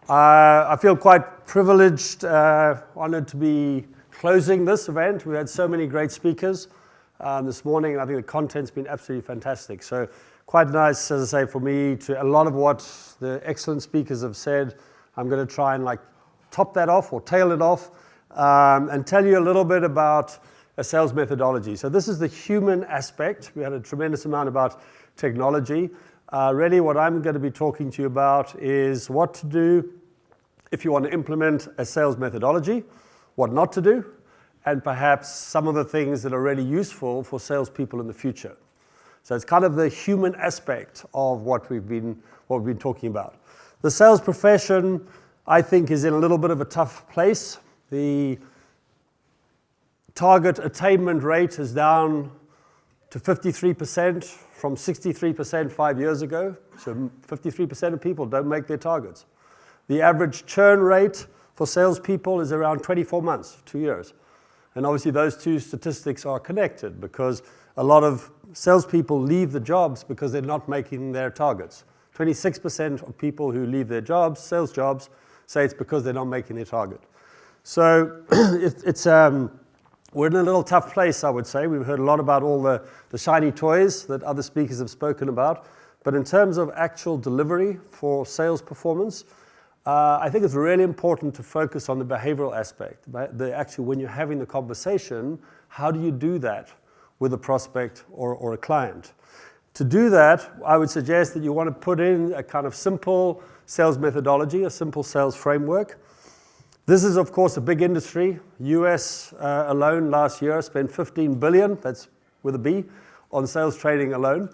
I feel quite privileged, honored to be closing this event. We had so many great speakers this morning, and I think the content's been absolutely fantastic. So quite nice, as I say, for me to a lot of what the excellent speakers have said. I'm going to try and top that off or tail it off and tell you a little bit about a sales methodology. So this is the human aspect. We had a tremendous amount about technology. Really what I'm going to be talking to you about is what to do if you want to implement a sales methodology, what not to do, and perhaps some of the things that are really useful for salespeople in the future. So it's kind of the human aspect of what we've been talking about. The sales profession, I think, is in a little bit of a tough place. The target attainment rate is down to 53% from 63% 5 years ago. So 53% of people don't make their targets. The average churn rate for salespeople is around 24 months, 2 years. And obviously those two statistics are connected because a lot of salespeople leave the jobs because they're not making their targets. 26% of people who leave their jobs, sales jobs, say it's because they're not making their target. So we're in a little tough place, I would say. We've heard a lot about all the shiny toys that other speakers have spoken about. But in terms of actual delivery for sales performance, I think it's really important to focus on the behavioral aspect. Actually, when you're having the conversation, how do you do that with a prospect or a client? To do that, I would suggest that you want to put in a kind of simple sales methodology, a simple sales framework. This is, of course, a big industry. US alone last year spent $15 billion, that's with a B, on sales training alone.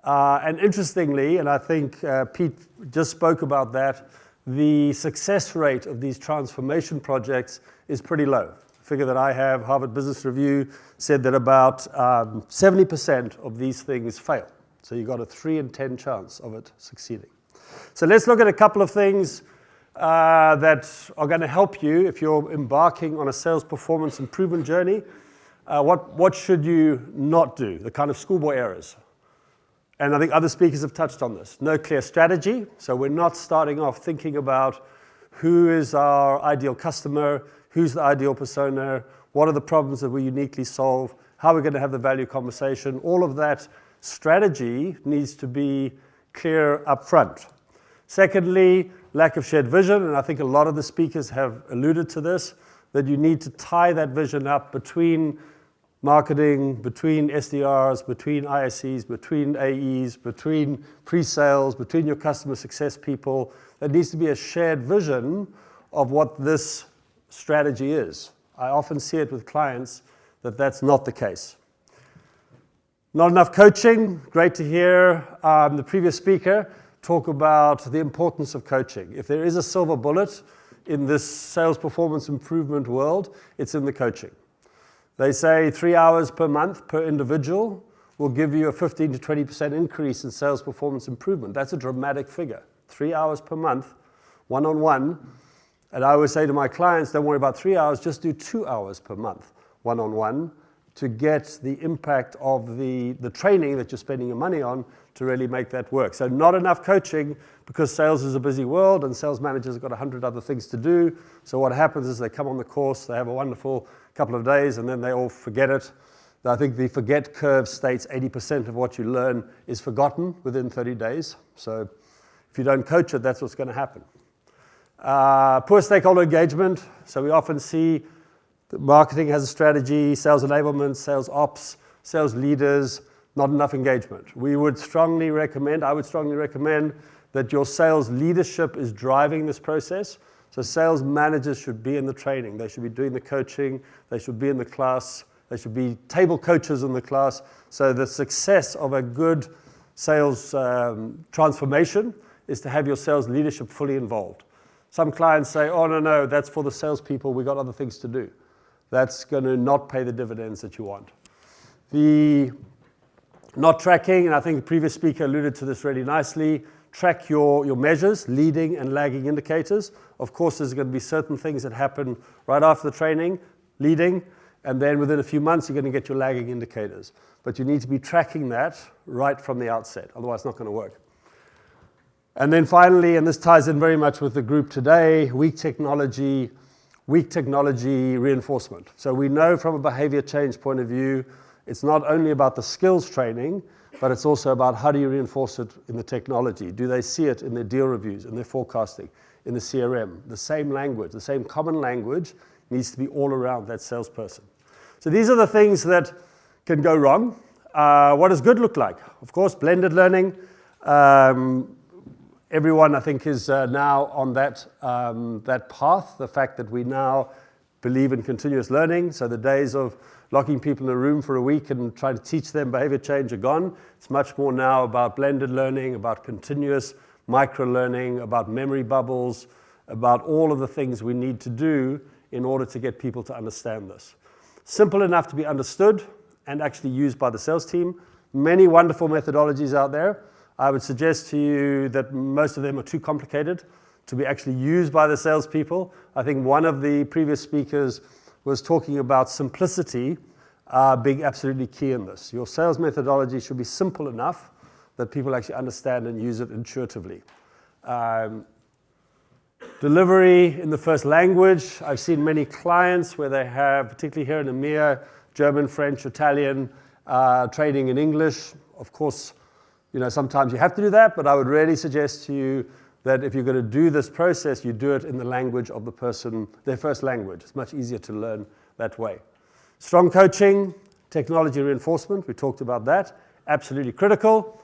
And interestingly, and I think Pete just spoke about that, the success rate of these transformation projects is pretty low. The figure that I have, Harvard Business Review, said that about 70% of these things fail. So you've got a 3 in 10 chance of it succeeding. So let's look at a couple of things that are going to help you if you're embarking on a sales performance improvement journey. What should you not do? The kind of schoolboy errors. And I think other speakers have touched on this. No clear strategy. So we're not starting off thinking about who is our ideal customer, who's the ideal persona, what are the problems that we uniquely solve, how we're going to have the value conversation. All of that strategy needs to be clear up front. Secondly, lack of shared vision, and I think a lot of the speakers have alluded to this, that you need to tie that vision up between marketing, between SDRs, between ISCs, between AEs, between pre-sales, between your customer success people. There needs to be a shared vision of what this strategy is. I often see it with clients that that's not the case. Not enough coaching. Great to hear the previous speaker talk about the importance of coaching. If there is a silver bullet in this sales performance improvement world, it's in the coaching. They say 3 hours per month per individual will give you a 15 to 20% increase in sales performance improvement. That's a dramatic figure. 3 hours per month, one-on-one. And I always say to my clients, don't worry about 3 hours, just do 2 hours per month, one-on-one, to get the impact of the training that you're spending your money on to really make that work. So not enough coaching because sales is a busy world and sales managers have got 100 other things to do. So what happens is they come on the course, they have a wonderful couple of days, and then they all forget it. I think the forget curve states 80% of what you learn is forgotten within 30 days. So if you don't coach it, that's what's going to happen. Poor stakeholder engagement. So we often see that marketing has a strategy, sales enablement, sales ops, sales leaders, not enough engagement. I would strongly recommend that your sales leadership is driving this process. So sales managers should be in the training. They should be doing the coaching. They should be in the class. They should be table coaches in the class. So the success of a good sales transformation is to have your sales leadership fully involved. Some clients say, oh, no, that's for the salespeople. We've got other things to do. That's going to not pay the dividends that you want. The not tracking, and I think the previous speaker alluded to this really nicely, track your measures, leading and lagging indicators. Of course, there's going to be certain things that happen right after the training, leading, and then within a few months, you're going to get your lagging indicators. But you need to be tracking that right from the outset. Otherwise, it's not going to work. And then finally, and this ties in very much with the group today, weak technology reinforcement. So we know from a behavior change point of view, it's not only about the skills training, but it's also about how do you reinforce it in the technology. Do they see it in their deal reviews, in their forecasting, in the CRM? The same language, the same common language needs to be all around that salesperson. So these are the things that can go wrong. What does good look like? Of course, blended learning. Everyone, I think, is now on that path. The fact that we now believe in continuous learning. So the days of locking people in a room for a week and trying to teach them behavior change are gone. It's much more now about blended learning, about continuous micro-learning, about memory bubbles, about all of the things we need to do in order to get people to understand this. Simple enough to be understood and actually used by the sales team. Many wonderful methodologies out there. I would suggest to you that most of them are too complicated to be actually used by the salespeople. I think one of the previous speakers was talking about simplicity being absolutely key in this. Your sales methodology should be simple enough that people actually understand and use it intuitively. Delivery in the first language. I've seen many clients where they have, particularly here in EMEA, German, French, Italian, training in English. Of course, sometimes you have to do that, but I would really suggest to you that if you're going to do this process, you do it in the language of the person, their first language. It's much easier to learn that way. Strong coaching, technology reinforcement, we talked about that, absolutely critical.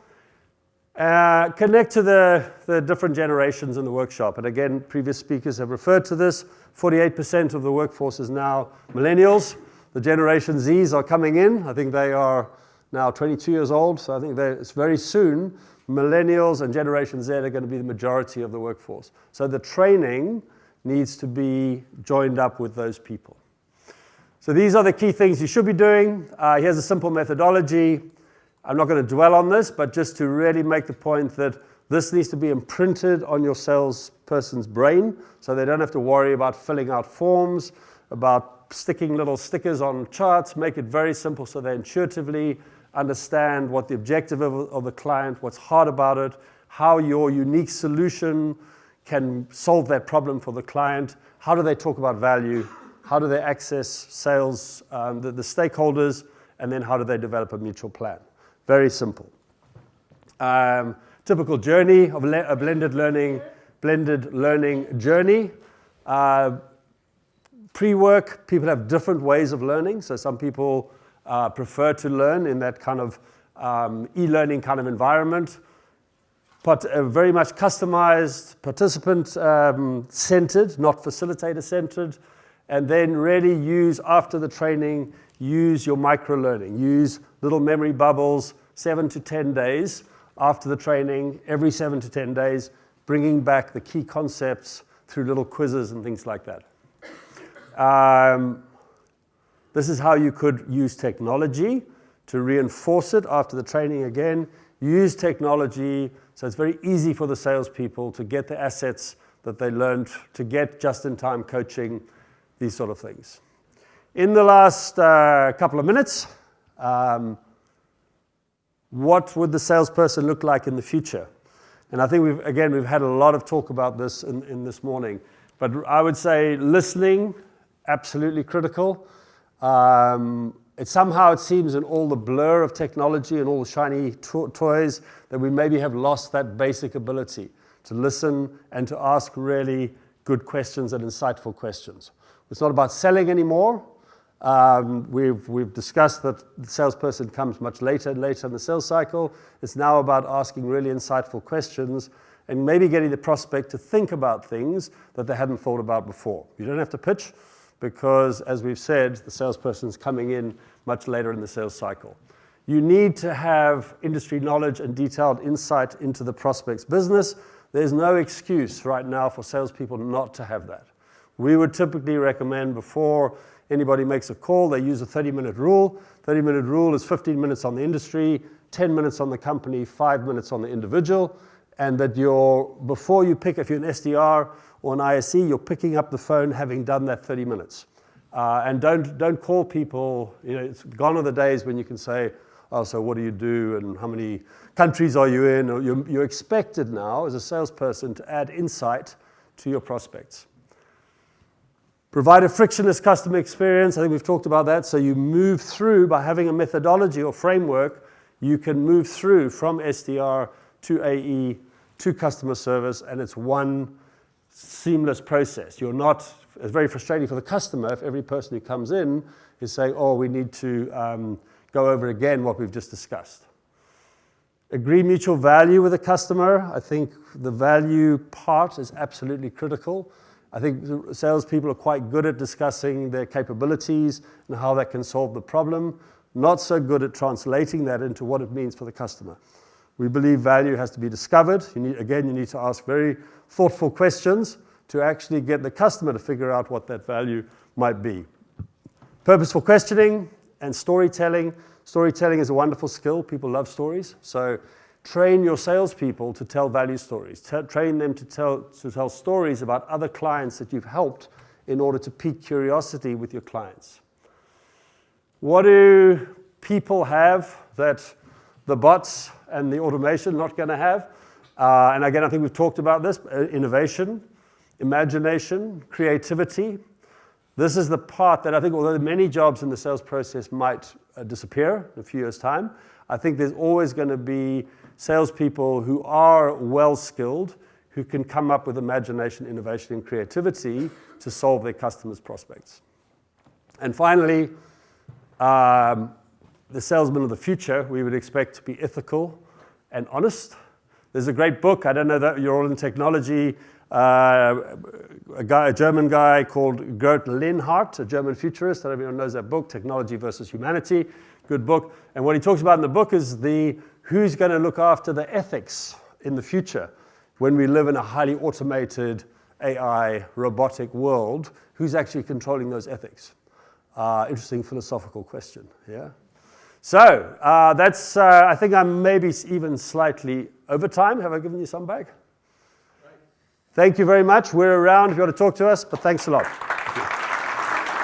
Connect to the different generations in the workshop. And again, previous speakers have referred to this. 48% of the workforce is now millennials. The Generation Zs are coming in. I think they are now 22 years old, so I think it's very soon, millennials and Generation Z are going to be the majority of the workforce. So the training needs to be joined up with those people. So these are the key things you should be doing. Here's a simple methodology. I'm not going to dwell on this, but just to really make the point that this needs to be imprinted on your salesperson's brain, so they don't have to worry about filling out forms, about sticking little stickers on charts. Make it very simple so they intuitively understand what the objective of the client, what's hard about it, how your unique solution can solve that problem for the client, how do they talk about value, how do they access sales, the stakeholders, and then how do they develop a mutual plan. Very simple. Typical journey of a blended learning journey. Pre-work, people have different ways of learning. So some people prefer to learn in that kind of e-learning kind of environment, but very much customized, participant-centered, not facilitator-centered, and then really use, after the training, use your micro-learning. Use little memory bubbles, 7 to 10 days after the training, every 7 to 10 days, bringing back the key concepts through little quizzes and things like that. This is how you could use technology to reinforce it after the training again. Use technology so it's very easy for the salespeople to get the assets that they learned, to get just-in-time coaching, these sort of things. In the last couple of minutes, what would the salesperson look like in the future? And I think we've had a lot of talk about this in this morning. But I would say listening, absolutely critical. It seems in all the blur of technology and all the shiny toys that we maybe have lost that basic ability to listen and to ask really good questions and insightful questions. It's not about selling anymore. We've discussed that the salesperson comes much later and later in the sales cycle. It's now about asking really insightful questions and maybe getting the prospect to think about things that they hadn't thought about before. You don't have to pitch because, as we've said, the salesperson's coming in much later in the sales cycle. You need to have industry knowledge and detailed insight into the prospect's business. There's no excuse right now for salespeople not to have that. We would typically recommend before anybody makes a call, they use a 30-minute rule. 30-minute rule is 15 minutes on the industry, 10 minutes on the company, 5 minutes on the individual. And that before you pick, if you're an SDR or an ISE, you're picking up the phone having done that 30 minutes. And don't call people, it's gone are the days when you can say, So what do you do and how many countries are you in? Or you're expected now as a salesperson to add insight to your prospects. Provide a frictionless customer experience. I think we've talked about that. So you move through by having a methodology or framework. You can move through from SDR to AE to customer service, and it's one seamless process. It's very frustrating for the customer if every person who comes in is saying, oh, we need to go over again what we've just discussed. Agree mutual value with the customer. I think the value part is absolutely critical. I think salespeople are quite good at discussing their capabilities and how that can solve the problem, not so good at translating that into what it means for the customer. We believe value has to be discovered. You need to ask very thoughtful questions to actually get the customer to figure out what that value might be. Purposeful questioning and storytelling. Storytelling is a wonderful skill. People love stories. So train your salespeople to tell value stories. Train them to tell stories about other clients that you've helped in order to pique curiosity with your clients. What do people have that the bots and the automation are not going to have? And again, I think we've talked about this. Innovation, imagination, creativity. This is the part that I think, although many jobs in the sales process might disappear in a few years' time, I think there's always going to be salespeople who are well-skilled, who can come up with imagination, innovation, and creativity to solve their customers' prospects. And finally, the salesman of the future, we would expect to be ethical and honest. There's a great book, I don't know that you're all in technology, a German guy called Gert Linhart, a German futurist. I don't know if anyone knows that book, Technology versus Humanity. Good book. And what he talks about in the book is who's going to look after the ethics in the future when we live in a highly automated AI robotic world. Who's actually controlling those ethics? Interesting philosophical question. Yeah. So that's. I think I'm maybe even slightly over time. Have I given you some back? Right. Thank you very much. We're around if you want to talk to us. But thanks a lot.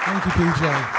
Thank you, PJ.